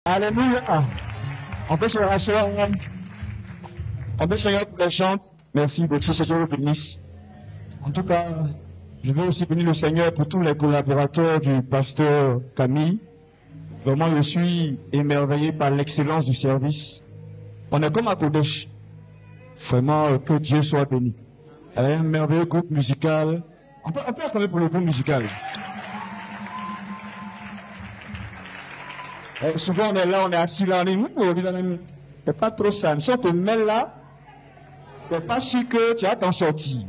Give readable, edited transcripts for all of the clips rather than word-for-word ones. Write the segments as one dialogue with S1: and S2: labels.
S1: Alléluia. On peut se rasseoir. On peut se regarder pour les chante. Merci beaucoup, que Dieu vous bénisse. En tout cas, je veux aussi bénir le Seigneur pour tous les collaborateurs du pasteur Camille. Vraiment, je suis émerveillé par l'excellence du service. On est comme à Kodesh. Vraiment, que Dieu soit béni. Avec un merveilleux groupe musical. On peut acclamer pour le groupe musical. Souvent, on est là, on est assis là, on dit, c'est pas trop ça. Si on te met là, t'es pas sûr que tu vas t'en sortir.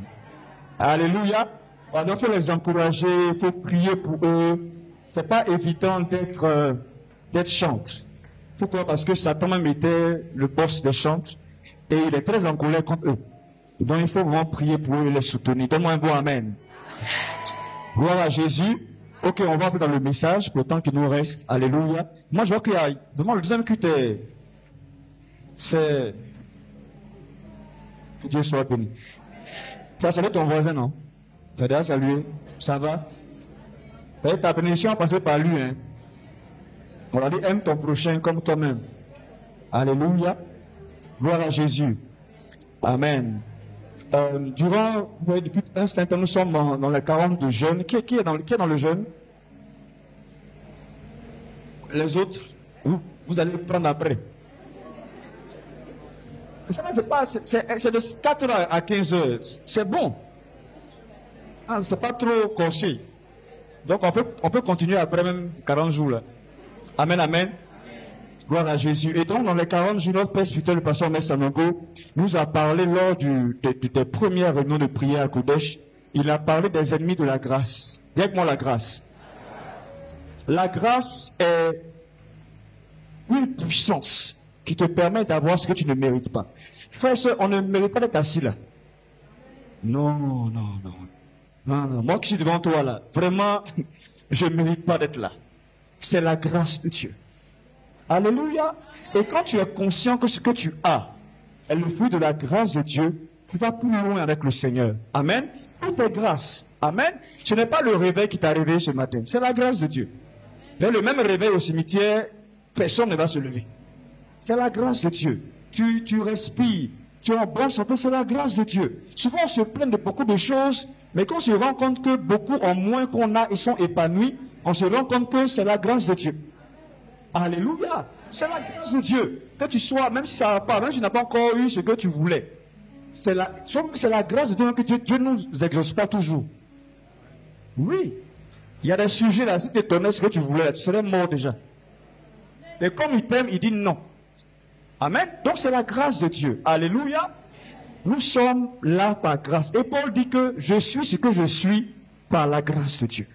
S1: Alléluia. Donc, il faut les encourager, il faut prier pour eux. C'est pas évident d'être chantre. Pourquoi? Parce que Satan même était le boss des chantres et il est très en colère contre eux. Donc, il faut vraiment prier pour eux et les soutenir. Donne-moi un bon amen. Gloire à Jésus. Ok, on va entrer dans le message pour le temps qu'il nous reste. Alléluia. Moi, je vois qu'il y a vraiment le deuxième culte. C'est... Que Dieu soit béni. Ça, c'est ton voisin, non? Tu as déjà salué? Ça va? Ta bénédiction a passé par lui, hein? On a dit, aime ton prochain comme toi-même. Alléluia. Gloire à Jésus. Amen. Vous voyez, depuis un certain temps, nous sommes dans les 40 de jeûne. Qui est dans le jeûne? Les autres, vous allez prendre après. C'est de 4 heures à 15 heures. C'est bon. C'est pas trop corsé. Donc on peut continuer après même 40 jours là. Amen, amen. Gloire à Jésus. Et donc, dans les 40 jours, notre Père spirituel, le pasteur Messanogo, nous a parlé lors des premières réunions de prière à Kodesh. Il a parlé des ennemis de la grâce. Dis avec moi la grâce. La grâce est une puissance qui te permet d'avoir ce que tu ne mérites pas. Frère et soeur, on ne mérite pas d'être assis là. Non. Moi qui suis devant toi là, vraiment, je ne mérite pas d'être là. C'est la grâce de Dieu. Alléluia. Et quand tu es conscient que ce que tu as est le fruit de la grâce de Dieu, tu vas plus loin avec le Seigneur. Amen. Tout est grâce. Amen. Ce n'est pas le réveil qui t'a réveillé ce matin. C'est la grâce de Dieu. Mais le même réveil au cimetière, personne ne va se lever. C'est la grâce de Dieu. Tu respires. Tu es en bonne santé. C'est la grâce de Dieu. Souvent, on se plaint de beaucoup de choses, mais quand on se rend compte que beaucoup ont moins qu'on a et sont épanouis, on se rend compte que c'est la grâce de Dieu. Alléluia. C'est la grâce de Dieu. Que tu sois, même si ça va pas, même si tu n'as pas encore eu ce que tu voulais. C'est la grâce de Dieu que Dieu ne nous exauce pas toujours. Oui. Il y a des sujets là, si tu donnais ce que tu voulais, tu serais mort déjà. Mais comme il t'aime, il dit non. Amen. Donc c'est la grâce de Dieu. Alléluia. Nous sommes là par grâce. Et Paul dit que je suis ce que je suis par la grâce de Dieu.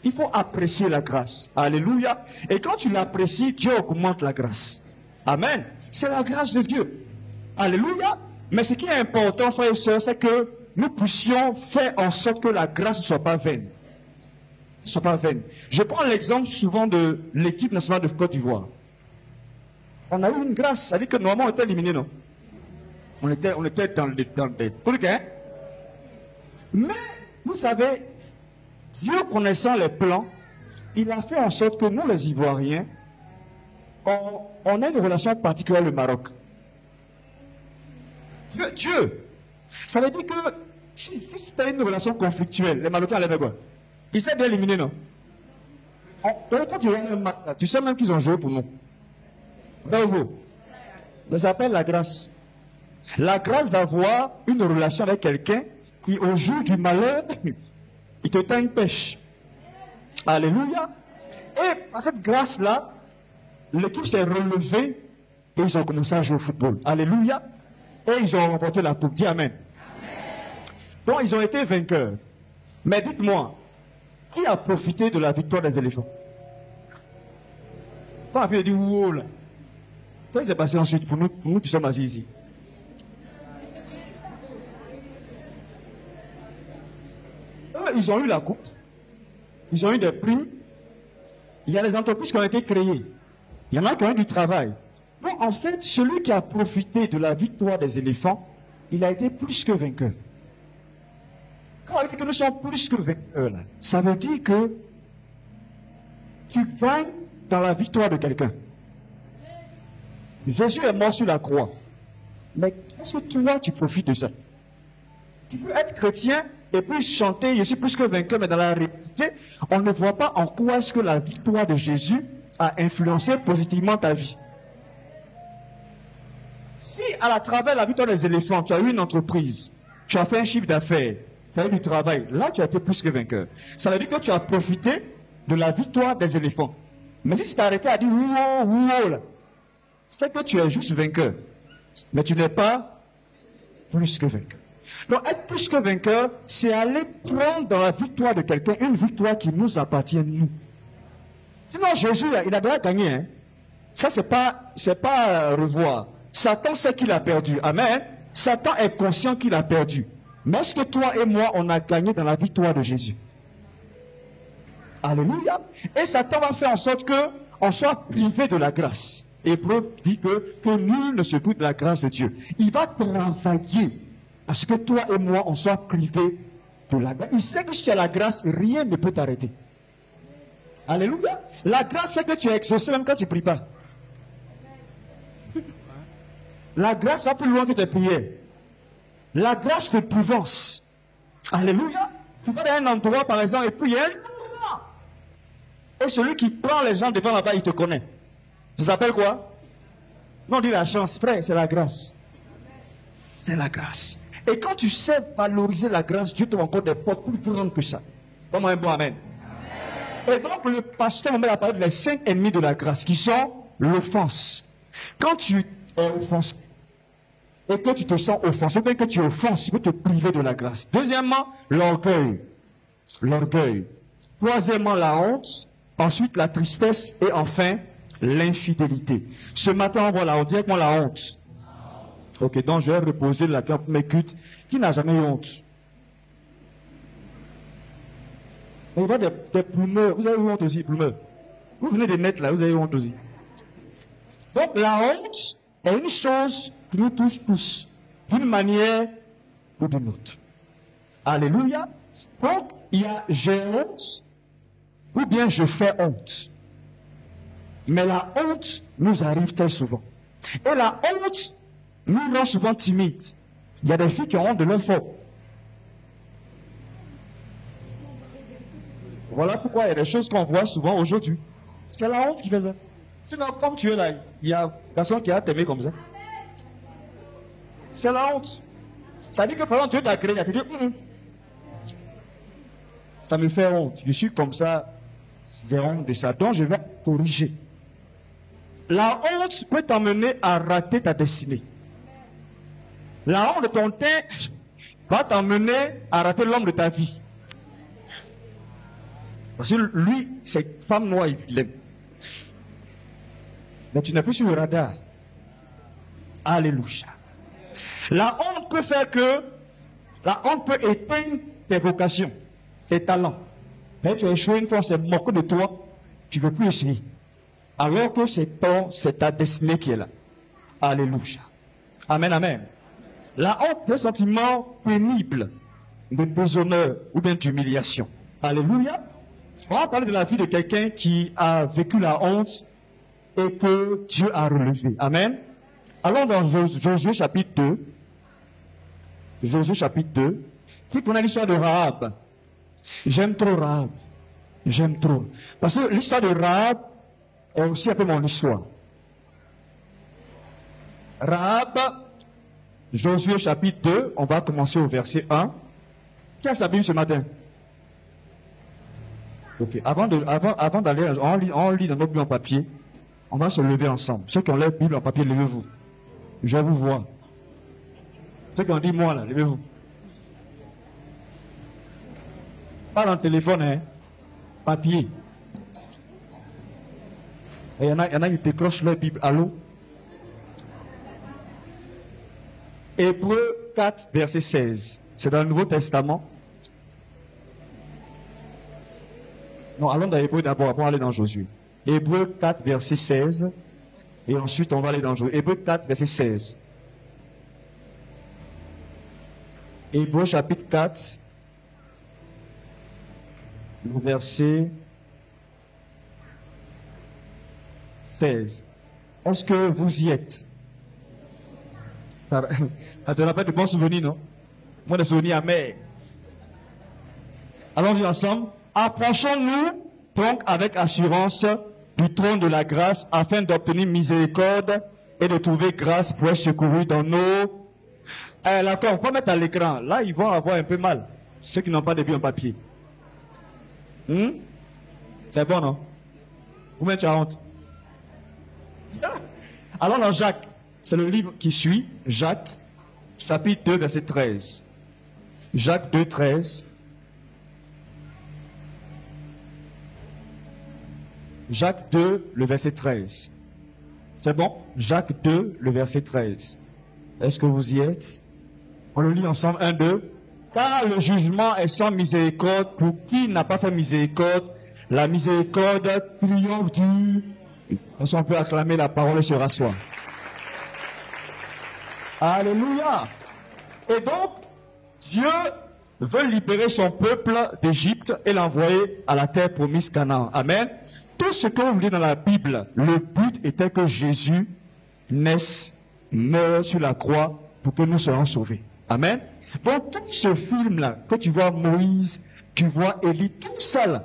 S1: Il faut apprécier la grâce. Alléluia. Et quand tu l'apprécies, Dieu augmente la grâce. Amen. C'est la grâce de Dieu. Alléluia. Mais ce qui est important, frères et sœurs, c'est que nous puissions faire en sorte que la grâce ne soit pas vaine. Ne soit pas vaine. Je prends l'exemple souvent de l'équipe nationale de Côte d'Ivoire. On a eu une grâce. Ça veut dire que normalement on était éliminés, non? On était dans des trucs, hein? Mais, vous savez, Dieu connaissant les plans, il a fait en sorte que nous, les Ivoiriens, on a une relation particulière avec le Maroc. Dieu. Ça veut dire que si c'était une relation conflictuelle, les Marocains allaient faire quoi? Ils s'étaient bien éliminés, non? Quand tu regardes un match, tu sais même qu'ils ont joué pour nous. Bravo. Ça s'appelle la grâce. La grâce d'avoir une relation avec quelqu'un qui, au jour du malheur, il te tend une pêche. Alléluia. Et par cette grâce-là, l'équipe s'est relevée et ils ont commencé à jouer au football. Alléluia. Et ils ont remporté la coupe. Dis amen. Donc ils ont été vainqueurs. Mais dites-moi, qui a profité de la victoire des éléphants? Quand la fille dit wow là, qu'est-ce qui s'est passé ensuite pour nous qui sommes assis ici? Ils ont eu la coupe, ils ont eu des primes, il y a des entreprises qui ont été créées, il y en a qui ont eu du travail. Donc en fait, celui qui a profité de la victoire des éléphants, il a été plus que vainqueur. Quand on dit que nous sommes plus que vainqueurs, là, ça veut dire que tu gagnes dans la victoire de quelqu'un. Jésus est mort sur la croix. Mais est-ce que toi, tu profites de ça? Tu peux être chrétien et puis chanter, je suis plus que vainqueur, mais dans la réalité, on ne voit pas en quoi est-ce que la victoire de Jésus a influencé positivement ta vie. Si à travers la victoire des éléphants, tu as eu une entreprise, tu as fait un chiffre d'affaires, tu as eu du travail, là tu as été plus que vainqueur. Ça veut dire que tu as profité de la victoire des éléphants. Mais si tu t'es arrêté à dire ouah, ouah, là, c'est que tu es juste vainqueur. Mais tu n'es pas plus que vainqueur. Donc être plus que vainqueur, c'est aller prendre dans la victoire de quelqu'un une victoire qui nous appartient, nous. Sinon Jésus, là, il a déjà gagné. Hein. Ça, c'est pas revoir. Satan sait qu'il a perdu. Amen. Satan est conscient qu'il a perdu. Mais est-ce que toi et moi, on a gagné dans la victoire de Jésus? Alléluia. Et Satan va faire en sorte qu'on soit privé de la grâce. Hébreu dit que nul ne se prive de la grâce de Dieu. Il va travailler à ce que toi et moi, on soit privés de la grâce. Il sait que si tu as la grâce, rien ne peut t'arrêter. Alléluia. La grâce fait que tu es exaucé même quand tu ne pries pas. La grâce va plus loin que tes prières. La grâce te devance. Alléluia. Tu vas dans un endroit, par exemple, et puis il y a un endroit. Et celui qui prend les gens devant là-bas, il te connaît. Ça s'appelle quoi? Non, on dit la chance. Frère, c'est la grâce. C'est la grâce. Et quand tu sais valoriser la grâce, Dieu te rend encore des portes plus grandes que ça. Comment un bon amen. Et donc, le pasteur m'a parlé des 5 ennemis de la grâce, qui sont l'offense. Quand tu es offensé, et que tu te sens offensé, ou bien que tu offenses, tu peux te priver de la grâce. Deuxièmement, l'orgueil. L'orgueil. Troisièmement, la honte. Ensuite, la tristesse. Et enfin, l'infidélité. Ce matin, on voit la honte. Directement la honte. Ok, donc je vais reposer la pierre pour mes cultes. Qui n'a jamais eu honte? On voit des plumeurs. Vous avez eu honte aussi, plumeurs. Vous venez des nets là, vous avez eu honte aussi. Donc la honte est une chose qui nous touche tous, d'une manière ou d'une autre. Alléluia. Donc, il y a j'ai honte, ou bien je fais honte. Mais la honte nous arrive très souvent. Et la honte nous rend souvent timides. Il y a des filles qui ont honte de leur faute. Voilà pourquoi il y a des choses qu'on voit souvent aujourd'hui. C'est la honte qui fait ça. Sinon, comme tu es là, il y a un garçon qui a t'aimé comme ça. C'est la honte. Ça dit que par exemple, Dieu t'a créé, tu te dis, ça me fait honte. Je suis comme ça, j'ai honte de ça. Donc je vais corriger. La honte peut t'emmener à rater ta destinée. La honte de ton teint va t'emmener à rater l'homme de ta vie. Parce que lui, c'est femme noire, il aime. Mais tu n'es plus sur le radar. Alléluia. La honte peut faire que, la honte peut éteindre tes vocations, tes talents. Mais tu as échoué une fois, on s'est moqué de toi, tu ne veux plus essayer. Alors que c'est ta destinée qui est là. Alléluia. Amen, amen. La honte est un sentiment pénible de déshonneur ou bien d'humiliation. Alléluia. On va parler de la vie de quelqu'un qui a vécu la honte et que Dieu a relevé. Amen. Allons dans Josué chapitre 2. Josué chapitre 2. Qui connaît l'histoire de Rahab? J'aime trop Rahab. J'aime trop. Parce que l'histoire de Rahab est aussi un peu mon histoire. Rahab, Josué chapitre 2, on va commencer au verset 1. Qui a sa Bible ce matin? Ok. Avant d'aller, on lit dans notre Bible en papier. On va se lever ensemble. Ceux qui ont leur Bible en papier, levez-vous. Je vais vous voir. Ceux qui ont dit moi là, levez-vous. Pas dans le téléphone, hein. Papier. Il y en a qui décrochent leur Bible. Allô? Hébreux 4, verset 16. C'est dans le Nouveau Testament. Non, allons dans Hébreux d'abord, après on va aller dans Josué. Hébreux 4, verset 16. Et ensuite, on va aller dans Josué. Hébreux 4, verset 16. Hébreux chapitre 4, le verset 16. Est-ce que vous y êtes? Ça te rappelle de bons souvenirs, non? Moi, des souvenirs amers. Allons-y ensemble. Approchons-nous donc avec assurance du trône de la grâce afin d'obtenir miséricorde et de trouver grâce pour être secouru dans nos... D'accord, on peut mettre à l'écran. Là, ils vont avoir un peu mal. Ceux qui n'ont pas de billes en papier. C'est bon, non? Ou même tu as honte? Alors dans Jacques, c'est le livre qui suit. Jacques, chapitre 2, verset 13. Jacques 2, 13. Jacques 2, le verset 13. C'est bon? Jacques 2, le verset 13. Est-ce que vous y êtes? On le lit ensemble. 1, 2. Car le jugement est sans miséricorde pour qui n'a pas fait miséricorde. La miséricorde triomphe du... On peut acclamer, la parole et se rasseoir. Alléluia. Et donc, Dieu veut libérer son peuple d'Égypte et l'envoyer à la terre promise Canaan. Amen. Tout ce que vous lisez dans la Bible, le but était que Jésus naisse, meure sur la croix pour que nous soyons sauvés. Amen. Donc tout ce film-là, que tu vois Moïse, tu vois Élie, tout ça là,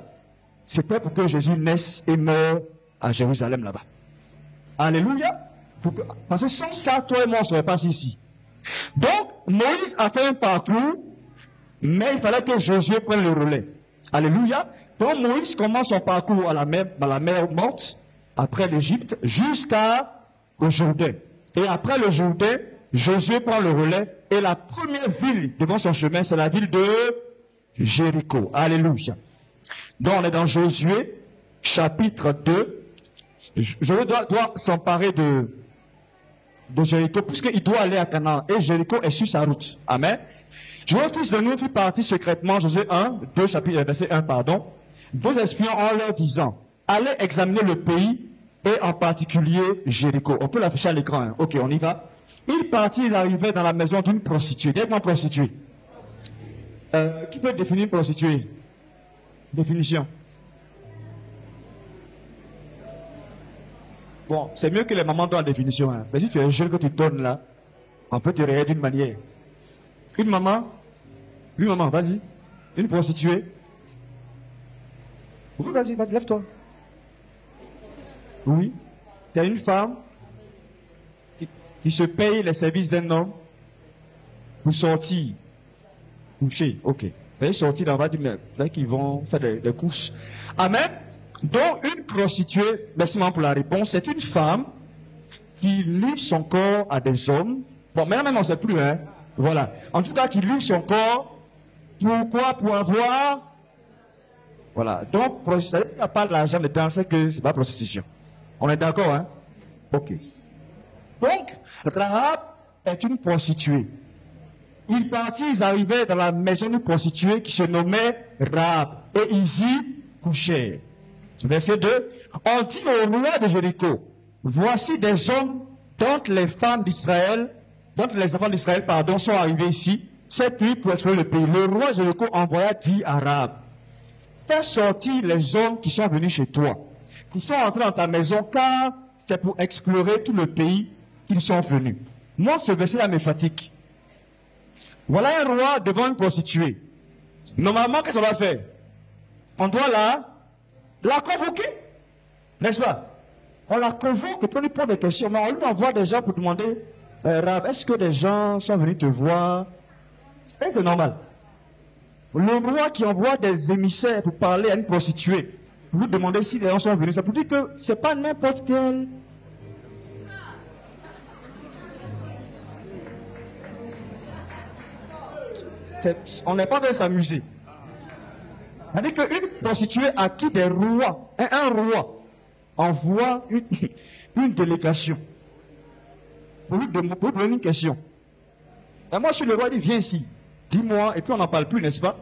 S1: c'était pour que Jésus naisse et meure à Jérusalem là-bas. Alléluia. Parce que sans ça, toi et moi, on ne serait pas ici. Donc, Moïse a fait un parcours, mais il fallait que Jésus prenne le relais. Alléluia. Donc, Moïse commence son parcours dans la mer morte, après l'Égypte, jusqu'au Jourdain. Et après le Jourdain, Josué prend le relais, et la première ville devant son chemin, c'est la ville de Jéricho. Alléluia. Donc, on est dans Josué, chapitre 2. Josué doit s'emparer de Jéricho, puisqu'il doit aller à Canaan. Et Jéricho est sur sa route. Amen. Josué, fils de Nun, fit partir secrètement, Josué 1, 2, chapitre, verset 1, pardon, 2 espions en leur disant, allez examiner le pays, et en particulier Jéricho. On peut l'afficher à l'écran. Hein. Ok, on y va. Ils partirent, ils arrivaient dans la maison d'une prostituée. Dites-moi prostituée. Qui peut définir une prostituée? Définition. Bon, c'est mieux que les mamans donnent la définition. Hein. Mais si tu es jeune que tu donnes là, on peut te réagir d'une manière. Une maman, vas-y. Une prostituée. Oui, vas-y, lève-toi. Oui. C'est une femme qui se paye les services d'un homme pour sortir, coucher. Ok. Ils sortir dans la là qu'ils vont faire des courses. Amen. Donc, une prostituée, merci pour la réponse, c'est une femme qui livre son corps à des hommes. Bon, maintenant même on ne sait plus, hein. Voilà. En tout cas, qui livre son corps. Pourquoi? Pour avoir. Voilà. Donc, prostituée, il n'y a pas de l'argent dedans, c'est que c'est pas prostitution. On est d'accord, hein? Ok. Donc, Rahab est une prostituée. Ils partirent, ils arrivaient dans la maison d'une prostituée qui se nommait Rahab. Et ils y couchèrent. Verset 2. On dit au roi de Jéricho, voici des hommes dont les femmes d'Israël, dont les enfants d'Israël, pardon, sont arrivés ici, cette nuit pour explorer le pays. Le roi de Jéricho envoya dit à Rahab, fais sortir les hommes qui sont venus chez toi, qui sont entrés dans ta maison, car c'est pour explorer tout le pays qu'ils sont venus. Moi, ce verset-là me fatigue. Voilà un roi devant une prostituée. Normalement, qu'est-ce qu'on va faire? On doit la convoquer. N'est-ce pas? On la convoque pour lui poser des questions. Mais on lui envoie des gens pour demander, Rab, est-ce que des gens sont venus te voir? Et c'est normal. Le roi qui envoie des émissaires pour parler à une prostituée, pour lui demander si les gens sont venus, ça pour dire que c'est pas n'importe quel. On n'est pas en train de s'amuser. C'est-à-dire qu'une prostituée à qui des rois, un roi, envoie une délégation pour lui poser une question. Et moi, je suis le roi, il dit, viens ici, dis-moi, et puis on n'en parle plus, n'est-ce pas?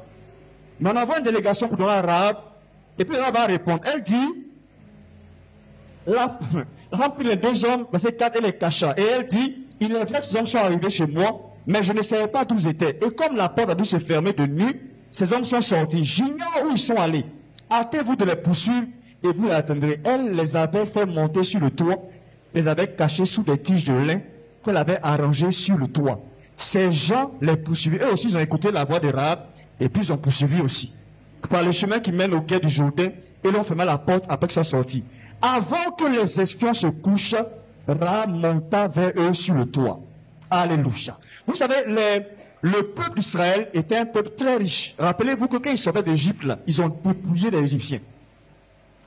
S1: Mais on envoie une délégation pour donner à Rahab, et puis Rahab va répondre. Elle dit, la femme prit les deux hommes, verset 4, et les cacha. Et elle dit, il est vrai que ces hommes sont arrivés chez moi, mais je ne savais pas d'où ils étaient. Et comme la porte a dû se fermer de nuit, ces hommes sont sortis. J'ignore où ils sont allés. Hâtez-vous de les poursuivre et vous les atteindrez. Elle les avait fait monter sur le toit les avait cachés sous des tiges de lin qu'elle avait arrangées sur le toit. Ces gens les poursuivaient. Eux aussi, ils ont écouté la voix de Rahab et puis ils ont poursuivi aussi. Par le chemin qui mène au quai du Jourdain, et l'ont fermé la porte après qu'ils soient sortis. Avant que les espions se couchent, Rahab monta vers eux sur le toit. Alléluia. Vous savez, le peuple d'Israël était un peuple très riche. Rappelez-vous que quand ils sortaient d'Égypte, ils ont dépouillé les Égyptiens.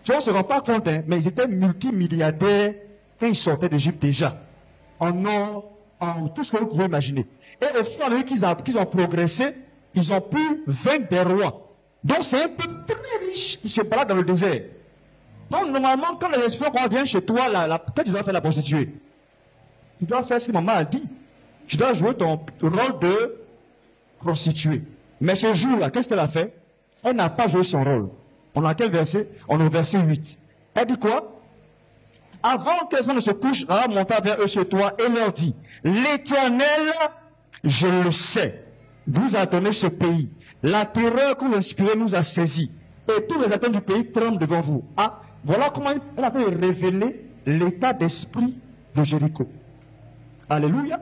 S1: On ne se rend pas compte, hein, mais ils étaient multimilliardaires quand ils sortaient d'Égypte déjà. En or, en tout ce que vous pouvez imaginer. Et au fur et à mesure qu'ils ont progressé, ils ont pu vaincre des rois. Donc c'est un peuple très riche qui se balade dans le désert. Donc normalement, quand les espions viennent chez toi, quand tu dois faire la prostituée, tu dois faire ce que maman a dit. Tu dois jouer ton rôle de prostituée. Mais ce jour-là, qu'est-ce qu'elle a fait? Elle n'a pas joué son rôle. On a quel verset? On est au verset 8. Elle dit quoi? Avant que les gens ne se couchent, Rahab monta vers eux sur toi et leur dit, l'Éternel, je le sais, vous a donné ce pays. La terreur que vous inspirez nous a saisis. Et tous les habitants du pays tremblent devant vous. Ah, voilà comment elle a fait révéler l'état d'esprit de Jéricho. Alléluia.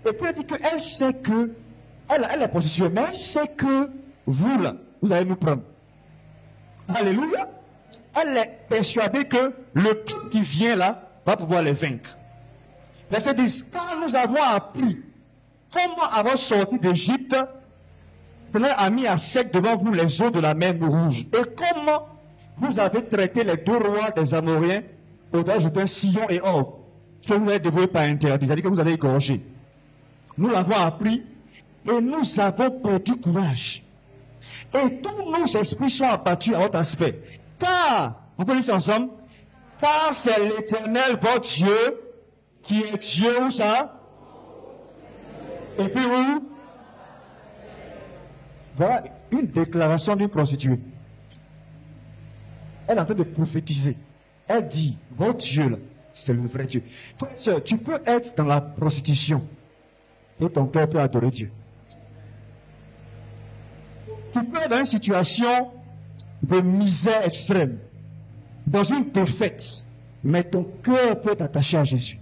S1: Et puis elle dit qu'elle sait que, elle est prostituée, mais elle sait que vous là, vous allez nous prendre. Alléluia. Elle est persuadée que le peuple qui vient là va pouvoir les vaincre. Verset 10. Quand nous avons appris comment avoir sorti d'Égypte, l'Éternel a mis à sec devant vous les eaux de la mer Rouge. Et comment vous avez traité les deux rois des Amoréens, au-delà de Sihon et Og, que vous avez dévoués par interdit, c'est-à-dire que vous avez égorgé. Nous l'avons appris et nous avons perdu courage. Et tous nos esprits sont abattus à votre aspect. Car, on peut dire ça ensemble, car c'est l'Éternel, votre Dieu, qui est Dieu, où ça? Et puis où? Voilà une déclaration d'une prostituée. Elle est en train de prophétiser. Elle dit, votre Dieu, là, c'est le vrai Dieu. Tu peux être dans la prostitution et ton cœur peut adorer Dieu. Tu peux être dans une situation de misère extrême, dans une défaite, mais ton cœur peut être attaché à Jésus.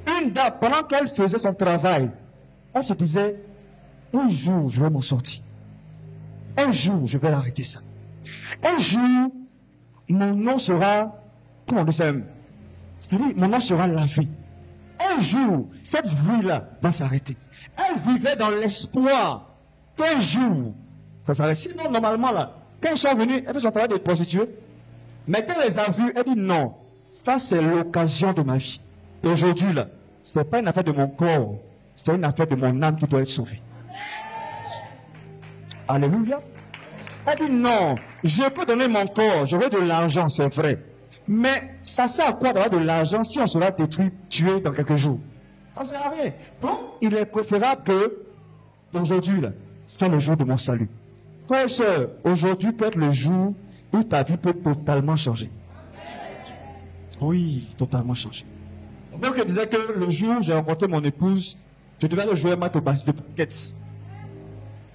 S1: Une dame, pendant qu'elle faisait son travail, elle se disait, un jour je vais m'en sortir. Un jour je vais arrêter ça. Un jour, mon nom sera, comment on dit ça? C'est-à-dire, mon nom sera lavé. Un jour, cette vie-là va s'arrêter. Elle vivait dans l'espoir qu'un jour, ça s'arrête. Sinon, normalement, là, quand ils sont venus, elle fait son travail de prostituée. Mais quand elle les a vus, elle dit non, ça c'est l'occasion de ma vie. Et aujourd'hui, là, ce n'est pas une affaire de mon corps, c'est une affaire de mon âme qui doit être sauvée. Alléluia. Elle dit non, je peux donner mon corps, j'aurai de l'argent, c'est vrai. Mais ça sert à quoi d'avoir de l'argent si on sera détruit, tué dans quelques jours? Ça ne sert à rien. Donc, il est préférable que aujourd'hui, là, soit le jour de mon salut. Frères et sœurs, aujourd'hui peut être le jour où ta vie peut totalement changer. Oui, totalement changer. Donc, je disais que le jour où j'ai rencontré mon épouse, je devais aller jouer un match de basket.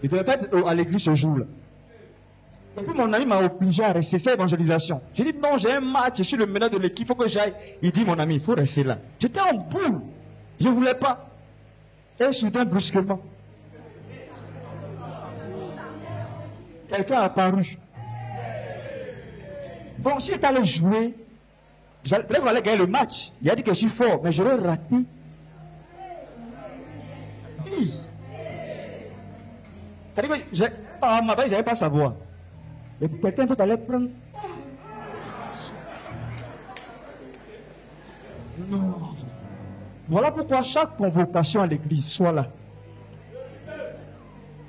S1: Je devais pas être à l'église ce jour-là. Et puis mon ami m'a obligé à rester, c'est l'évangélisation. J'ai dit non, j'ai un match, je suis le meneur de l'équipe, il faut que j'aille. Il dit mon ami, il faut rester là. J'étais en boule, je ne voulais pas. Et soudain, brusquement, quelqu'un a apparu. Bon, si tu allais jouer, peut-être qu'on allait gagner le match. Il a dit que je suis fort, mais j'aurais raté. Oui. C'est-à-dire que par ma base, je n'avais pas savoir. Et puis quelqu'un d'autre allait prendre. Non. Voilà pourquoi chaque convocation à l'église soit là.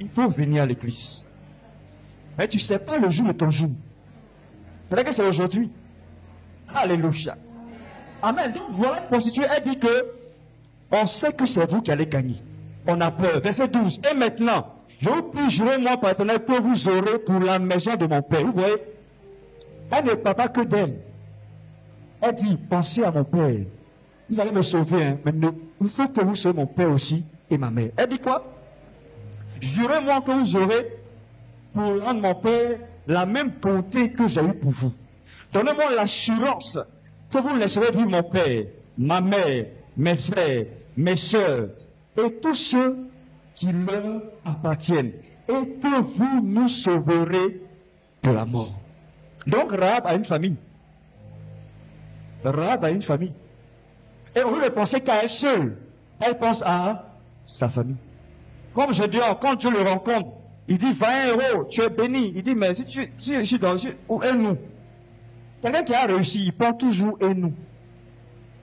S1: Il faut venir à l'église. Mais tu ne sais pas le jour de ton jour. C'est-à-dire que c'est aujourd'hui. Alléluia. Amen. Donc voilà, prostituée, elle dit que on sait que c'est vous qui allez gagner. On a peur. Verset 12. Et maintenant, je vous prie, jurez moi par l'Éternel que vous aurez pour la maison de mon père. Vous voyez, elle ne parle pas que d'elle. Elle dit, pensez à mon père. Vous allez me sauver, hein, mais il faut que vous soyez mon père aussi et ma mère. Elle dit quoi? Jurez moi que vous aurez pour rendre mon père la même bonté que j'ai eue pour vous. Donnez-moi l'assurance que vous laisserez vivre mon père, ma mère, mes frères, mes sœurs, et tous ceux qui leur appartiennent, et que vous nous sauverez de la mort. Donc Rahab a une famille. Rahab a une famille. Et au lieu de penser qu'à elle seule, elle pense à sa famille. Comme je dis, quand Dieu le rencontre, il dit, va un héros, tu es béni. Il dit, mais si je suis dans où est nous? Quelqu'un qui a réussi, il pense toujours et nous.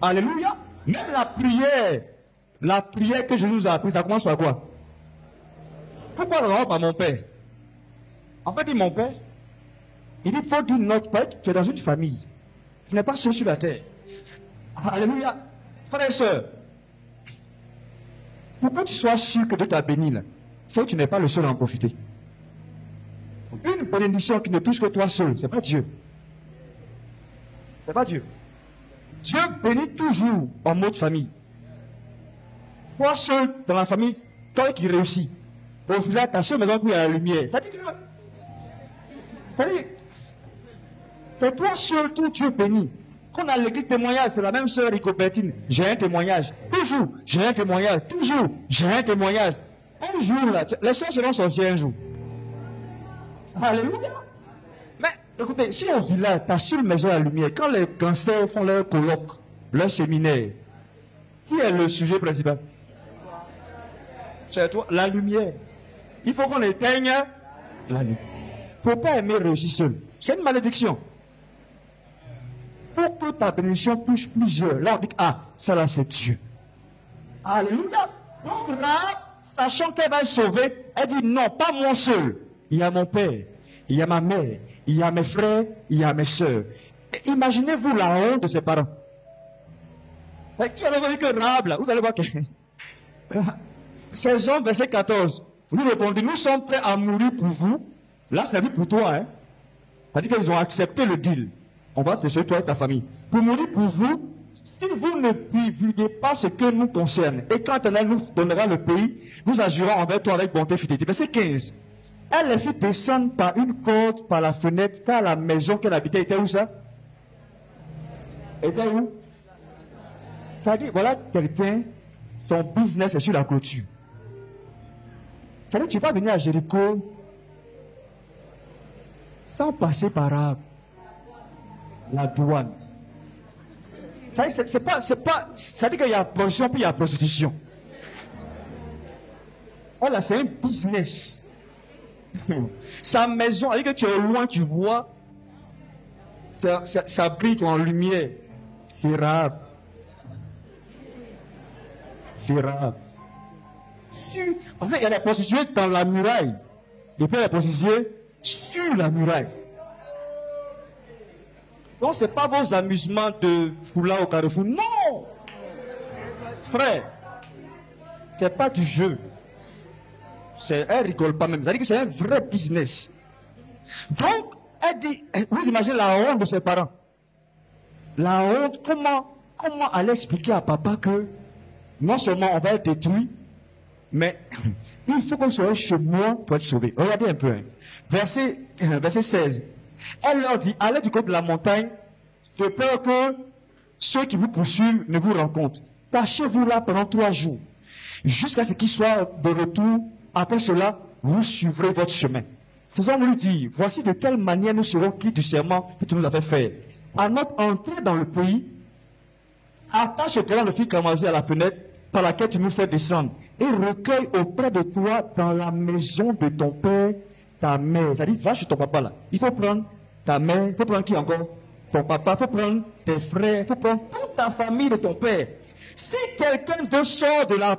S1: Alléluia. Même la prière que je nous ai appris, ça commence par quoi? Pourquoi non par mon père? En fait, dit mon père, il dit, faut dire notre père, tu es dans une famille. Tu n'es pas seul sur la terre. Alléluia. Frères et sœurs, pour que tu sois sûr que Dieu t'a béni, là, c'est que tu n'es pas le seul à en profiter. Une bénédiction qui ne touche que toi seul, c'est pas Dieu. C'est pas Dieu. Dieu bénit toujours en mode famille. Toi seul, dans la famille, toi qui réussis. Au final, ta seule maison où il y a la lumière. Ça dit que... Ça dit... C'est toi seul, tout Dieu béni. Quand on a l'église témoignage, c'est la même sœur Ricobertine. J'ai un témoignage. Toujours, j'ai un témoignage. Toujours, j'ai un témoignage. Un jour, là, les sœurs seront sorcières un jour. Alléluia. Mais, écoutez, si au village, ta seule maison à la lumière, quand les gangsters font leur colloque, leur séminaire, qui est le sujet principal? C'est toi, la lumière. Il faut qu'on éteigne la lumière. Il ne faut pas aimer réussir seul. C'est une malédiction. Pour que ta bénédiction touche plusieurs. Là, on dit, ah, ça là, c'est Dieu. Alléluia. Donc là, sachant qu'elle va être sauvée, elle dit, non, pas moi seul. Il y a mon père, il y a ma mère, il y a mes frères, il y a mes sœurs. Imaginez-vous la honte de ses parents. Tu allez voir que Rahab, là, vous allez voir que... 16 hommes, verset 14. Vous répondez, nous sommes prêts à mourir pour vous. Là, c'est pour toi, hein. C'est-à-dire qu'ils ont accepté le deal. On va te sauver, toi et ta famille. Pour mourir pour vous, si vous ne divulguez pas ce que nous concerne, et quand elle nous donnera le pays, nous agirons envers toi avec bonté et fidélité. Verset 15. Elle les fit descendre par une corde, par la fenêtre, car la maison qu'elle habitait était où ça? Était où? Ça dit, voilà quelqu'un, son business est sur la clôture. Ça dit, tu ne peux pas venir à Jéricho sans passer par la douane. Ça dit, ça dit qu'il y a prostitution puis il y a prostitution. Voilà, c'est un business. Sa maison, avec que tu es au loin, tu vois, ça brille en lumière. Rahab. Parce qu'il y a des prostituées dans la muraille. Et puis il y a des prostituées sur la muraille. Donc ce n'est pas vos amusements de foulard au carrefour. Non! Frère, ce n'est pas du jeu. Elle ne rigole pas même. C'est-à-dire que c'est un vrai business. Donc, elle dit, vous imaginez la honte de ses parents. La honte, comment aller expliquer à papa que non seulement on va être détruit, mais il faut qu'on soit chez moi pour être sauvé. Regardez un peu. Hein. Verset 16. Elle leur dit, allez du côté de la montagne, de peur que ceux qui vous poursuivent ne vous rencontrent. Cachez-vous là pendant 3 jours, jusqu'à ce qu'ils soient de retour. Après cela, vous suivrez votre chemin. Faisons lui dire, voici de quelle manière nous serons quittes du serment que tu nous as fait faire. À notre entrée dans le pays, attache le talent de fil cramoisi à la fenêtre par laquelle tu nous fais descendre et recueille auprès de toi dans la maison de ton père ta mère. C'est-à-dire, va chez ton papa là. Il faut prendre ta mère, il faut prendre qui encore? Ton papa, il faut prendre tes frères, il faut prendre toute ta famille de ton père. Si quelqu'un de sort de la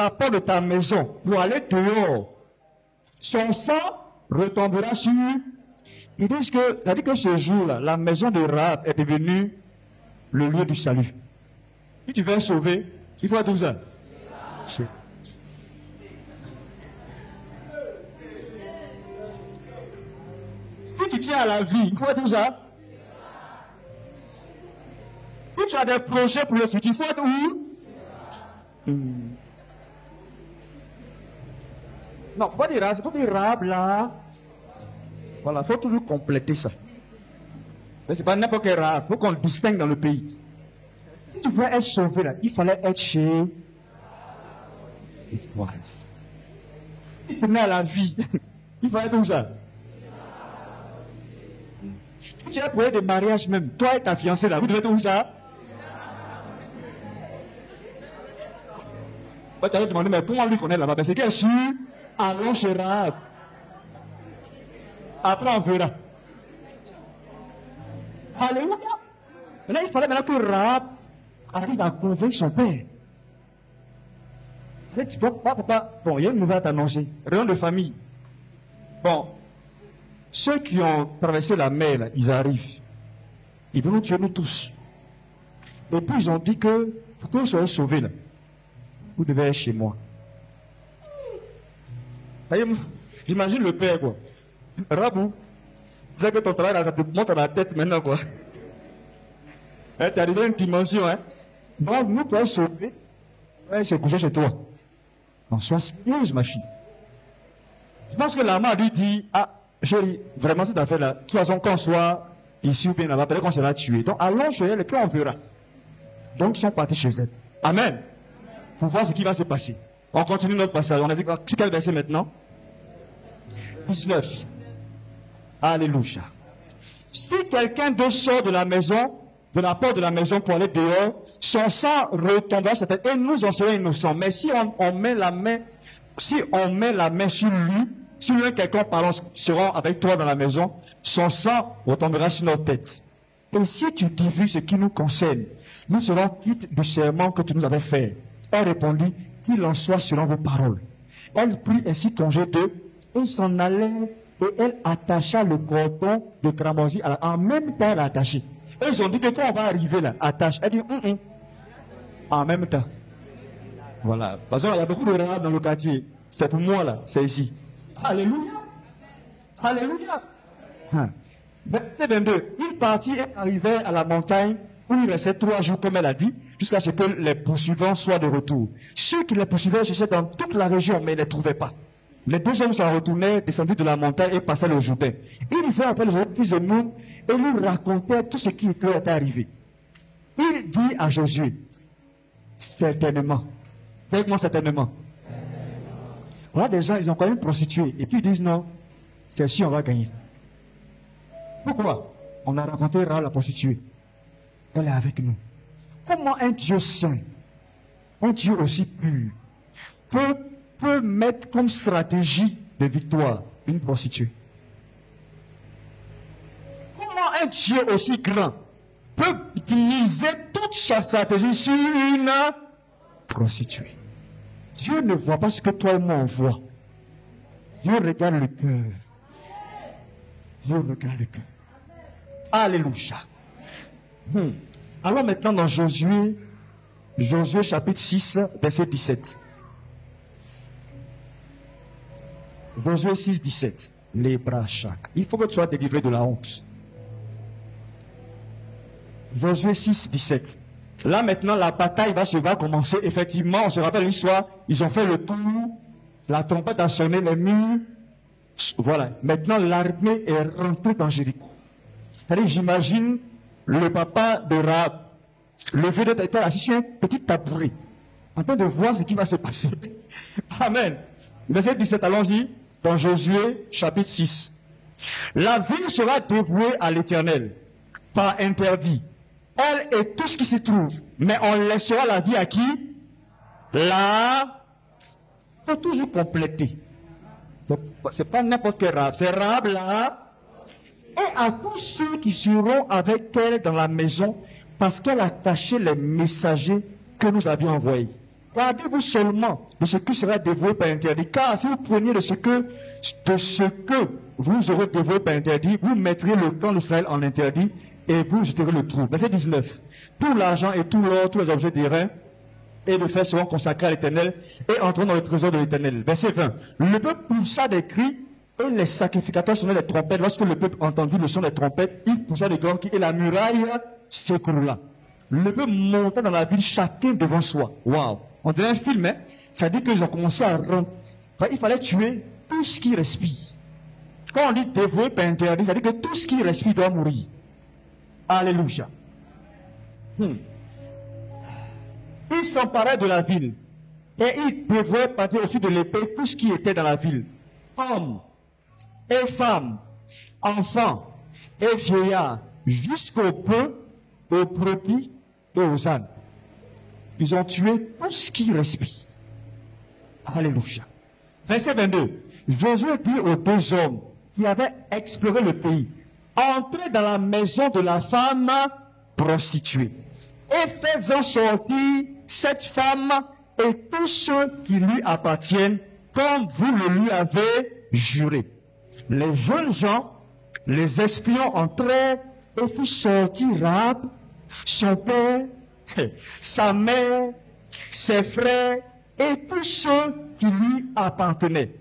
S1: porte de ta maison pour aller dehors, son sang retombera sur... Ils disent que, c'est-à-dire que ce jour-là, la maison de Rahab est devenue le lieu du salut. Si tu veux sauver, il faut 12 ans. Si tu tiens à la vie, il faut 12 ans. Si tu as des projets pour le futur, il faut être où? Non, il ne faut pas dire Rahab, il faut dire Rahab là. Voilà, il faut toujours compléter ça. Mais c'est pas n'importe quel Rahab. Il faut qu'on le distingue dans le pays. Si tu veux être sauvé là, il fallait être chez... Voilà. Il tenait à la vie. Il fallait être où ça? Tu as trouvé des mariages même. Toi et ta fiancée là, vous devez être où ça? Tu allais demander, mais comment lui connaît là-bas? C'est qu'elle est sûr, allons chez Rahab. Après on verra. Alléluia. Là, il fallait maintenant que Rahab arrive à convaincre son père. Tu dois pas, papa. Bon, il y a une nouvelle à t'annoncer. Réunion de famille. Bon, ceux qui ont traversé la mer, là, ils arrivent. Ils vont nous tuer, nous tous. Et puis ils ont dit que pour que vous soyez sauvés, là, vous devez être chez moi. J'imagine le père, quoi. Rabou, disais que ton travail, là, ça te monte à la tête maintenant, quoi. Hein, t'es arrivé à une dimension, hein. Donc, nous, pour être sauvés, ouais, se coucher chez toi. Non, sois sérieuse, ma fille. Je pense que l'amant a dû dire, ah, chérie, vraiment cette affaire-là, de toute façon, qu'on soit ici ou bien là-bas, peut-être qu'on sera tué. Donc, allons chez elle et puis on verra. Donc, ils sont partis chez elle. Amen. Pour voir ce qui va se passer. On continue notre passage. On a dit, quel verset maintenant? 19. Alléluia. Si quelqu'un de sort de la maison, de la porte de la maison pour aller dehors, son sang retombera sur sa tête et nous en serons innocents. Mais si on met la main, sur lui, si lui quelqu'un parlant sera avec toi dans la maison, son sang retombera sur notre tête. Et si tu divulgues ce qui nous concerne, nous serons quittes du serment que tu nous avais fait. Elle répondit, qu'il en soit selon vos paroles. Elle prit ainsi congé d'eux et s'en allait et elle attacha le cordon de cramoisi en même temps elle a attaché. Et ils ont dit que quand on va arriver là, attache. Elle dit, en même temps. Voilà. Parce qu'il y a beaucoup de Rahab dans le quartier. C'est pour moi là, c'est ici. Alléluia. Alléluia. Verset 22. Il partit et arrivait à la montagne où il restait 3 jours, comme elle a dit, jusqu'à ce que les poursuivants soient de retour. Ceux qui les poursuivaient cherchaient dans toute la région, mais ils ne les trouvaient pas. Les 2 hommes s'en retournaient, descendaient de la montagne et passaient le Jourdain. Il fait appel au fils de Nun et lui racontait tout ce qui était arrivé. Il dit à Josué, certainement, avec-moi certainement. Voilà des gens, ils ont quand même prostitué. Et puis ils disent non, c'est sûr on va gagner. Pourquoi? On a raconté Rahab la prostituée. Elle est avec nous. Comment un Dieu saint, un Dieu aussi pur, peut mettre comme stratégie de victoire une prostituée? Comment un Dieu aussi grand peut miser toute sa stratégie sur une prostituée? Dieu ne voit pas ce que toi et moi on voit. Dieu regarde le cœur. Dieu regarde le cœur. Alléluia. Alors maintenant dans Josué chapitre 6, verset 17. Josué 6, 17. Les bras chaque. Il faut que tu sois délivré de la honte. Josué 6, 17. Là maintenant la bataille va commencer. Effectivement, on se rappelle l'histoire. Ils ont fait le tour. La trompette a sonné, les murs. Voilà. Maintenant l'armée est rentrée dans Jéricho. C'est-à-dire, j'imagine le papa de Rahab, le vieux était assis sur un petit tabouret, en train de voir ce qui va se passer. Amen. Verset 17, allons-y, dans Josué, chapitre 6. La ville sera dévouée à l'Éternel, par interdit. Elle et tout ce qui s'y trouve. Mais on laissera la vie à qui? Là, il faut toujours compléter. C'est pas n'importe quel Rahab, c'est Rahab là. Et à tous ceux qui seront avec elle dans la maison, parce qu'elle a caché les messagers que nous avions envoyés. Gardez-vous seulement de ce qui sera dévoué par interdit, car si vous preniez de ce que vous aurez dévoué par interdit, vous mettrez le camp d'Israël en interdit et vous jeterez le trou. Verset 19. Tout l'argent et tout l'or, tous les objets d'airain et de fer seront consacrés à l'Éternel et entreront dans le trésor de l'Éternel. Verset 20. Le peuple poussa des cris et les sacrificateurs sonnaient les trompettes. Lorsque le peuple entendit le son des trompettes, il poussa des grands cris et la muraille s'écroula. Le peuple monta dans la ville, chacun devant soi. Waouh! On dirait un film, hein? Ça dit qu'ils ont commencé à rentrer. Il fallait tuer tout ce qui respire. Quand on dit dévoué par interdit, ça dit que tout ce qui respire doit mourir. Alléluia. Il s'emparait de la ville et il prévoyait partir au fil de l'épée tout ce qui était dans la ville. Hommes et femmes, enfants et vieillards, jusqu'aux bœufs, aux brebis et aux ânes. Ils ont tué tout ce qui respire. Alléluia. Verset 22. Josué dit aux deux hommes qui avaient exploré le pays, entrez dans la maison de la femme prostituée et faites-en sortir cette femme et tous ceux qui lui appartiennent comme vous le lui avez juré. Les jeunes gens, les espions entrèrent et firent sortir Rahab, son père, sa mère, ses frères et tous ceux qui lui appartenaient.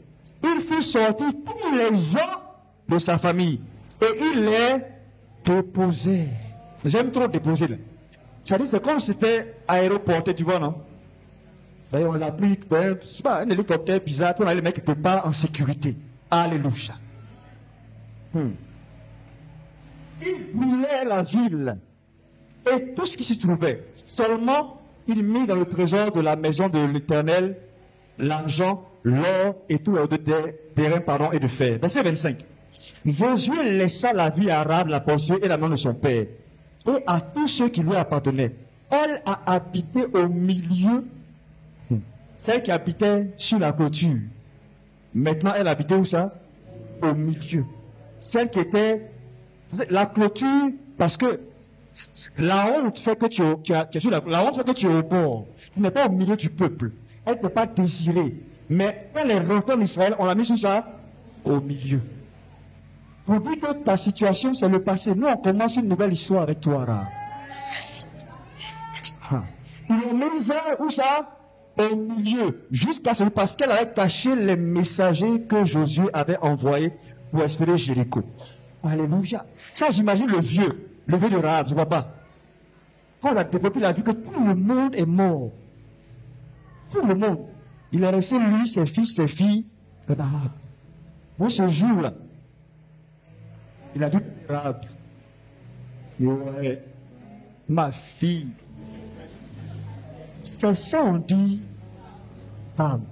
S1: Il fit sortir tous les gens de sa famille et il les déposait. J'aime trop déposer là. Ça dit, c'est comme si c'était aéroporté, tu vois, non? D'ailleurs, on l'a pris, c'est pas un hélicoptère bizarre, puis on a les mecs qui étaient pas en sécurité. Alléluia. Il brûlait la ville et tout ce qui s'y trouvait. Seulement, il mit dans le trésor de la maison de l'Éternel l'argent, l'or et tout de terrain et de fer. Verset 25. Josué laissa la vie à Rahab, la prostituée et la main de son père, et à tous ceux qui lui appartenaient. Elle a habité au milieu, celle qui habitait sur la clôture. Maintenant, elle habitait où ça? Au milieu. Celle qui était la clôture, parce que la honte fait que tu es au bord. Tu n'es pas au milieu du peuple. Elle n'est pas désirée. Mais quand elle est rentrée en Israël, on l'a mis sous ça au milieu. Pour dire que ta situation, c'est le passé. Nous, on commence une nouvelle histoire avec toi, Rahab. Il est mis où ça? Au milieu. Jusqu'à ce parce qu'elle avait caché les messagers que Josué avait envoyés pour espérer Jéricho. Alléluia. Ça, j'imagine le vieux de Rahab, tu vois pas. Quand on a développé la vie que tout le monde est mort. Tout le monde. Il est resté lui, ses fils, ses filles, Rahab. Pour ce jour-là, il a dit Rahab, ouais, ma fille. C'est ça on dit femme.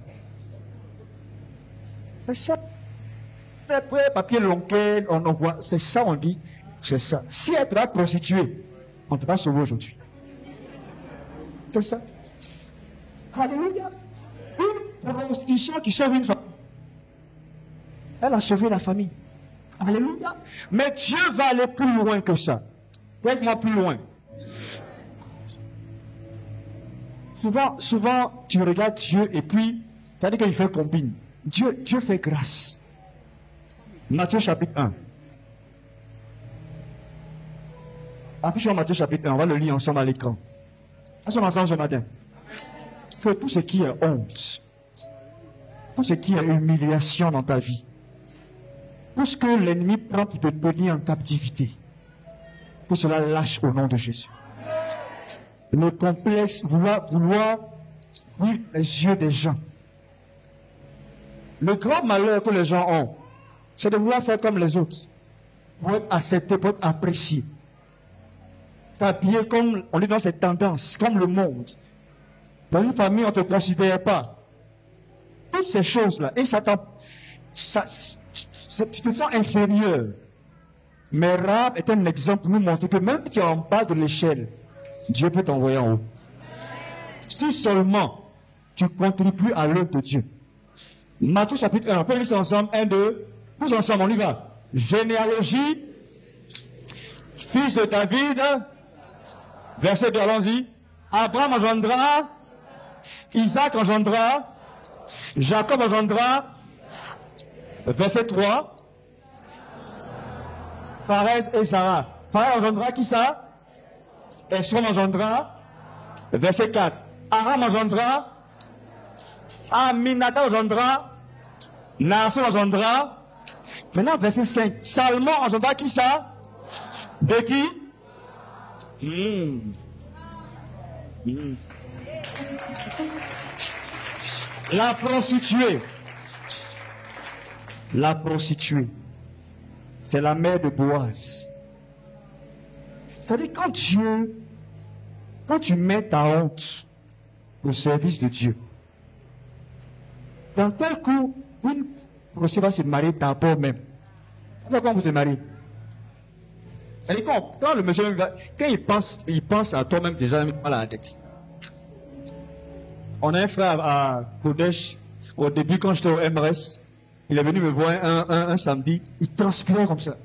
S1: C'est ça. Après, papier longuet, on envoie. C'est ça on dit. C'est ça. Si elle est prostituée, on ne peut pas sauver aujourd'hui. C'est ça. Alléluia. Une prostitution qui sauve une femme. Elle a sauvé la famille. Alléluia. Mais Dieu va aller plus loin que ça. Aide-moi plus loin. Souvent, tu regardes Dieu et puis, tu as dit qu'il fait combine. Dieu fait grâce. Matthieu chapitre 1. Affichons Matthieu chapitre 1, on va le lire ensemble à l'écran. Passons ensemble ce matin. Que tout ce qui est honte, tout ce qui est humiliation dans ta vie, tout ce que l'ennemi prend pour te tenir en captivité, que cela lâche au nom de Jésus. Le complexe, vouloir ouvrir les yeux des gens. Le grand malheur que les gens ont, c'est de vouloir faire comme les autres, pour être accepté, pour être apprécié. S'habiller comme, on dit dans cette tendance, comme le monde. Dans une famille, on ne te considère pas. Toutes ces choses-là, et tu te sens inférieur. Mais Rahab est un exemple pour nous montrer que même si tu es en bas de l'échelle, Dieu peut t'envoyer en haut. Si seulement tu contribues à l'œuvre de Dieu. Matthieu chapitre 1, on peut lire ça ensemble, 1, 2, tous ensemble, on y va. Généalogie, fils de David, verset 2, allons-y. Abraham engendra, Isaac engendra, Jacob engendra, verset 3, Pharez et Sarah. Pharez engendra qui ça? Esrom engendra, verset 4. Aram engendra, Aminadab engendra, Naasson engendra. Maintenant, verset 5. Salmon engendra qui ça? De qui? La prostituée. La prostituée. C'est la mère de Boaz. C'est-à-dire, quand tu mets ta honte au service de Dieu, dans tel coup, une procès va se marier d'abord même. Quand vous se mariez. Quand le monsieur, quand il pense à toi-même déjà, il pas la tête. On a un frère à Kodesh, au début quand j'étais au MRS, il est venu me voir un samedi, il transpirait comme ça.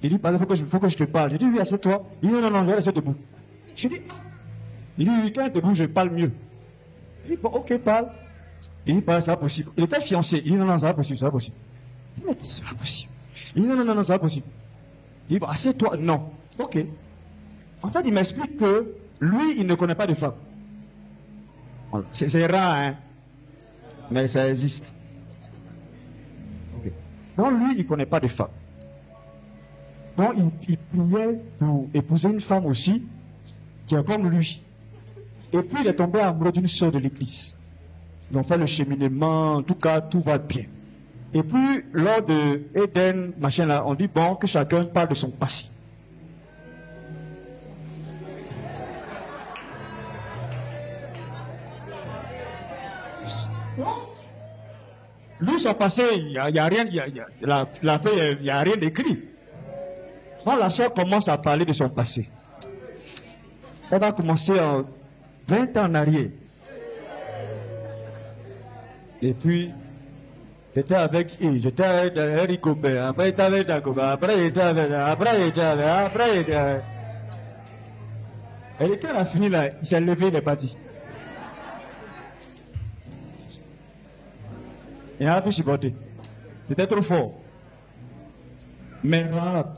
S1: Il dit, il faut que je te parle. J'ai dit, oui, assieds-toi. Il dit, non, je vais rester debout. Je dis, ah. Il dit, oui, quand il est debout, je parle mieux. Il dit, bon, ok, parle. Il dit, c'est pas possible. Il était fiancé. Il dit, non, c'est pas possible, c'est pas possible. Il dit, mais c'est pas possible. Il dit, non, c'est pas possible. Il dit, bon, assieds-toi. Non. Ok. En fait, il m'explique que lui, il ne connaît pas de femme. Voilà. C'est rare, hein. Mais ça existe. Okay. Donc, lui, il ne connaît pas de femme. Donc, il priait pour épouser une femme aussi, qui est comme lui. Et puis, il est tombé amoureux d'une sœur de l'église. Ils ont fait le cheminement, en tout cas, tout va bien. Et puis, lors de Eden, machin là, on dit, bon, que chacun parle de son passé. Lui, son passé, il n'y a rien, la fille, il n'y a rien d'écrit. Quand la soeur commence à parler de son passé, elle va commencer en 20 ans en arrière. Et puis, j'étais avec Eric Cooper, après j'étais avec Dagoba, après j'étais avec. Et quand elle a fini là, il s'est levé, il est parti. Il n'a plus supporté. C'était trop fort. Mais Rahab,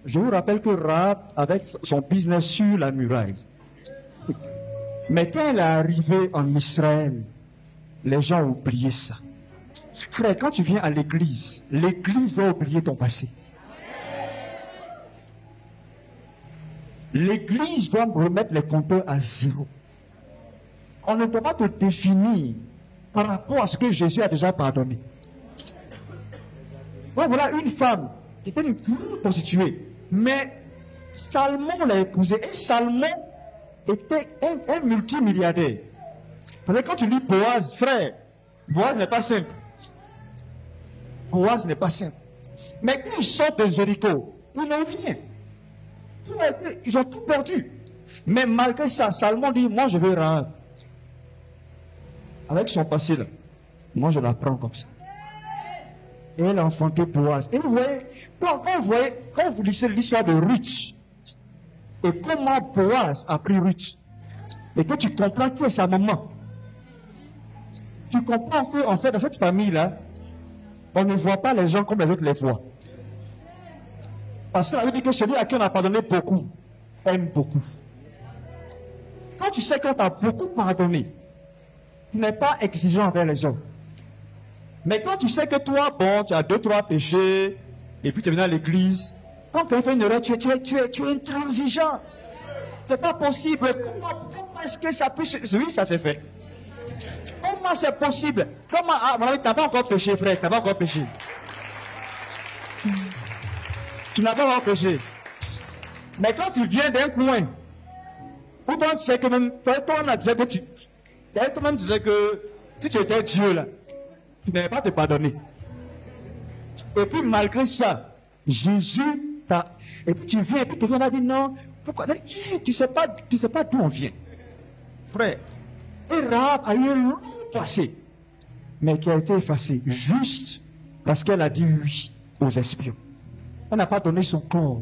S1: je vous rappelle que Rahab avait son business sur la muraille. Mais quand elle est arrivée en Israël, les gens ont oublié ça. Frère, quand tu viens à l'église va oublier ton passé. L'église doit remettre les compteurs à zéro. On ne peut pas te définir par rapport à ce que Jésus a déjà pardonné. Donc voilà une femme qui était une prostituée. Mais Salmon l'a épousée. Et Salmon était un multimilliardaire. Parce que quand tu lis Boaz, frère, Boaz n'est pas simple. Boaz n'est pas simple. Mais quand ils sortent de Jéricho, ils n'ont rien. Ils ont tout perdu. Mais malgré ça, Salmon dit, moi je veux Rahab. Avec son passé là, moi je la prends comme ça. Et elle a enfanté Boaz. Et vous voyez, quand vous lisez l'histoire de Ruth, et comment Boaz a pris Ruth, et que tu comprends qui est sa maman, tu comprends que, en fait, dans cette famille-là, on ne voit pas les gens comme les autres les voient. Parce que la Bible dit que celui à qui on a pardonné beaucoup, aime beaucoup. Quand tu sais qu'on t'a beaucoup pardonné, tu n'es pas exigeant envers les autres. Mais quand tu sais que toi, bon, tu as 2-3 péchés, et puis tu viens à l'église, quand quelqu'un fait une erreur, tu es intransigeant. C'est pas possible. Comment est-ce que ça peut se... Oui, ça s'est fait. Comment c'est possible? Comment... Ah, t'as pas encore péché, frère, t'as pas encore péché. Tu n'as pas encore péché. Mais quand tu viens d'un coin, ou toi, tu sais que même... Toi, on a dit que tu... Toi-même, tu disais que si tu étais Dieu, là, tu n'avais pas te pardonner. Et puis, malgré ça, Jésus t'a... Et puis, tu viens, et puis quelqu'un va dire non. Pourquoi? Tu sais pas d'où on vient. Frère, et Rahab a eu un long passé, mais qui a été effacé juste parce qu'elle a dit oui aux espions. Elle n'a pas donné son corps.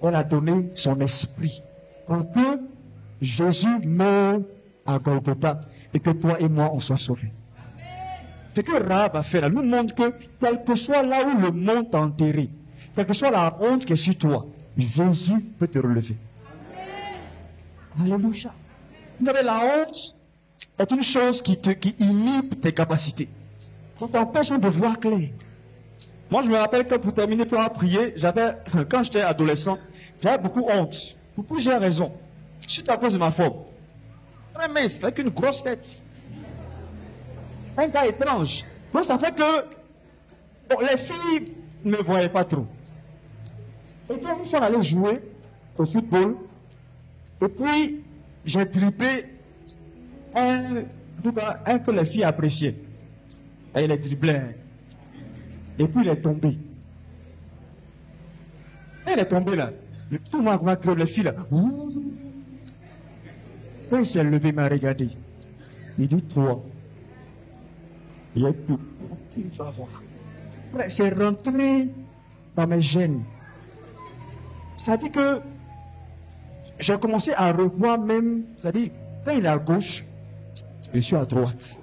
S1: Elle a donné son esprit. Pour que Jésus meure à Golgotha et que toi et moi on soit sauvés. Ce que Rahab a fait là nous montre que quel que soit là où le monde t'a enterré, quelle que soit la honte qui est sur toi, Jésus peut te relever. Alléluia. Vous savez, la honte est une chose qui inhibe tes capacités. Qui t'empêche de voir clair. Moi, je me rappelle que pour terminer, pour prier, quand j'étais adolescent, j'avais beaucoup honte. Pour plusieurs raisons. Surtout à cause de ma forme. Très mince, avec une grosse tête. Un gars étrange. Donc ça fait que bon, les filles ne me voyaient pas trop. Et quand une fois on allait jouer, au football. Et puis, j'ai dribblé un que les filles appréciaient. Et il est dribblé. Et puis, il est tombé. Et il est tombé là. Tout le monde a cru les filles là. Quand il s'est levé, il m'a regardé. Il dit, toi, il y a tout. Il va voir. C'est rentré dans mes gènes. Ça dit que j'ai commencé à revoir même, c'est-à-dire, quand il est à gauche, je suis à droite.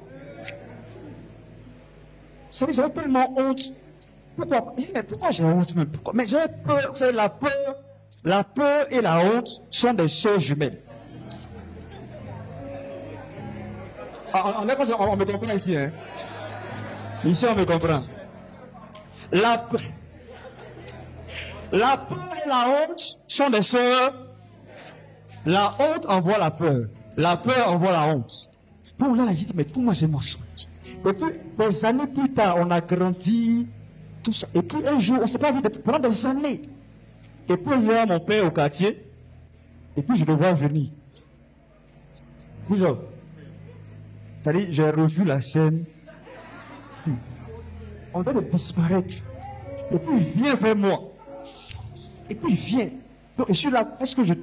S1: Ça dit, j'avais tellement honte. Pourquoi j'ai honte même? Pourquoi? Mais j'ai peur, c'est la peur. La peur et la honte sont des sœurs jumelles. On me comprend ici, hein? Ici, on me comprend. La peur et la honte sont des sœurs. La honte envoie la peur. La peur envoie la honte. Bon, là, j'ai dit, mais comment je m'en sorti? Et puis, des années plus tard, on a grandi, tout ça. Et puis, un jour, on ne s'est pas vu pendant des années. Et puis, je vois mon père au quartier. Et puis, je le vois venir. Bonjour. C'est-à-dire, j'ai revu la scène. On doit disparaître. Et puis, il vient vers moi. Et puis, il vient. Donc, je suis là. Est-ce que je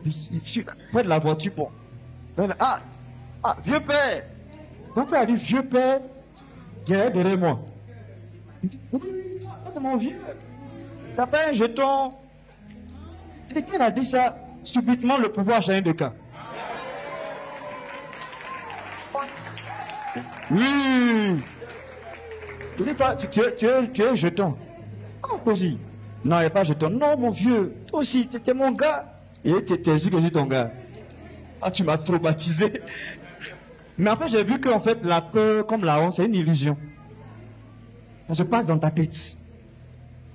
S1: suis près de la voiture? Bon. Vieux père. Mon père a dit, vieux père, derrière moi. Il dit, mon vieux, t'as pas un jeton? Et quand il a dit ça, subitement, le pouvoir a changé de camp. Oui. Tu dis, toi, tu es un jeton. Ah, toi aussi. Non, il n'y a pas de jeton. Non, mon vieux, toi aussi, tu étais mon gars. Et tu es sûr que je suis ton gars. Ah, tu m'as traumatisé. Mais en fait, j'ai vu qu'en fait, la peur, comme la honte, c'est une illusion. Ça se passe dans ta tête.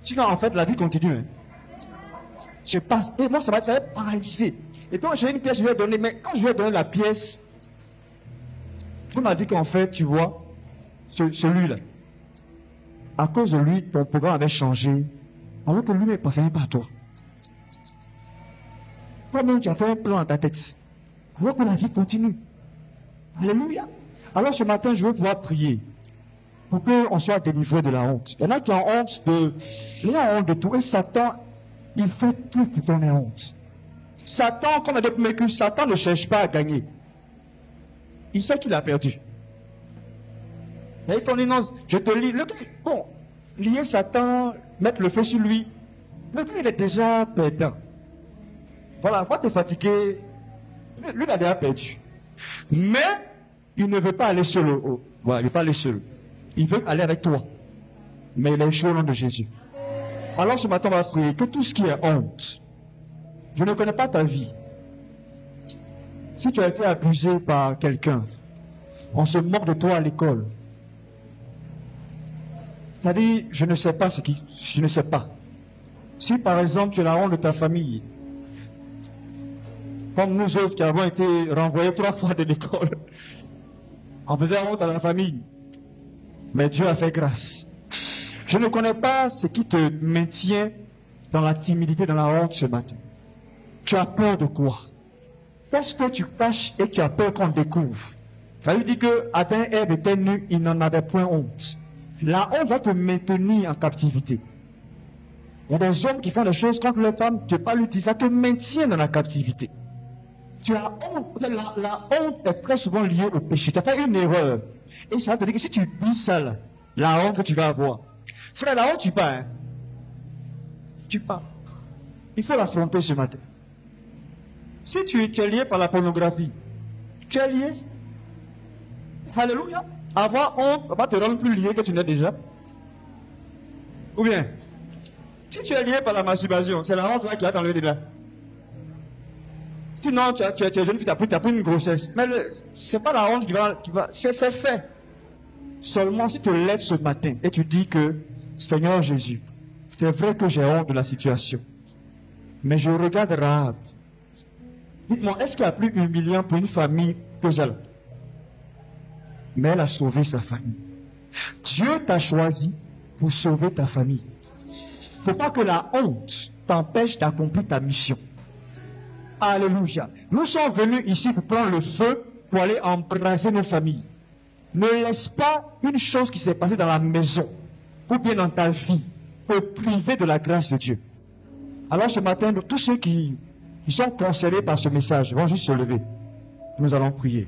S1: Sinon, en fait, la vie continue. Hein. Je passe. Et moi, ça va paralyser. Et donc, j'ai une pièce, je vais donner. Mais quand je vais donner la pièce, tu m'as dit qu'en fait, tu vois, celui-là, à cause de lui, ton programme avait changé, alors que lui ne passait pas à toi. Toi-même, tu as fait un plan dans ta tête. Alors que la vie continue. Alléluia. Alors ce matin, je veux pouvoir prier pour qu'on soit délivré de la honte. Il y en a qui ont honte de tout. Et Satan, il fait tout pour ton honte. Satan, comme on a dit, que Satan ne cherche pas à gagner. Il sait qu'il a perdu. Et qu'on dit non, je te lis. Le gars, bon, lier Satan, mettre le feu sur lui, le gars, il est déjà perdant. Voilà, quand tu es fatigué, lui, il a déjà perdu. Mais, il ne veut pas aller seul. Voilà, il ne veut pas aller seul. Il veut aller avec toi. Mais il est chaud au nom de Jésus. Alors ce matin, on va prier que tout ce qui est honte, je ne connais pas ta vie. Si tu as été abusé par quelqu'un, on se moque de toi à l'école. C'est-à-dire, je ne sais pas je ne sais pas. Si par exemple tu as la honte de ta famille, comme nous autres qui avons été renvoyés 3 fois de l'école, on faisait honte à la famille. Mais Dieu a fait grâce. Je ne connais pas ce qui te maintient dans la timidité, dans la honte ce matin. Tu as peur de quoi? Qu'est-ce que tu caches et tu as peur qu'on découvre? Ça veut dire que Adam et Ève étaient nus, ils n'en avaient point honte. La honte va te maintenir en captivité. Il y a des hommes qui font des choses contre les femmes, tu n'as pas l'utiliser, ça te maintient dans la captivité. Tu as honte. La honte est très souvent liée au péché. Tu as fait une erreur. Et ça veut te dire que si tu dis ça, là, la honte que tu vas avoir. Frère, la honte, tu pars. Hein? Tu pars. Il faut l'affronter ce matin. Si tu es lié par la pornographie, tu es lié. Alléluia. Avoir honte va te rendre plus lié que tu n'es déjà. Ou bien, si tu es lié par la masturbation, c'est la honte qui va t'enlever de là. Sinon, tu es jeune fille, tu as pris une grossesse. Mais c'est pas la honte qui va c'est fait. Seulement si tu te lèves ce matin et tu dis que, Seigneur Jésus, c'est vrai que j'ai honte de la situation. Mais je regarde Rahab. Dites-moi, est-ce qu'il y a plus humiliant pour une famille que ça? Mais elle a sauvé sa famille. Dieu t'a choisi pour sauver ta famille. Il ne faut pas que la honte t'empêche d'accomplir ta mission. Alléluia. Nous sommes venus ici pour prendre le feu, pour aller embraser nos familles. Ne laisse pas une chose qui s'est passée dans la maison, ou bien dans ta vie, te priver de la grâce de Dieu. Alors ce matin, tous ceux qui sont concernés par ce message vont juste se lever. Nous allons prier.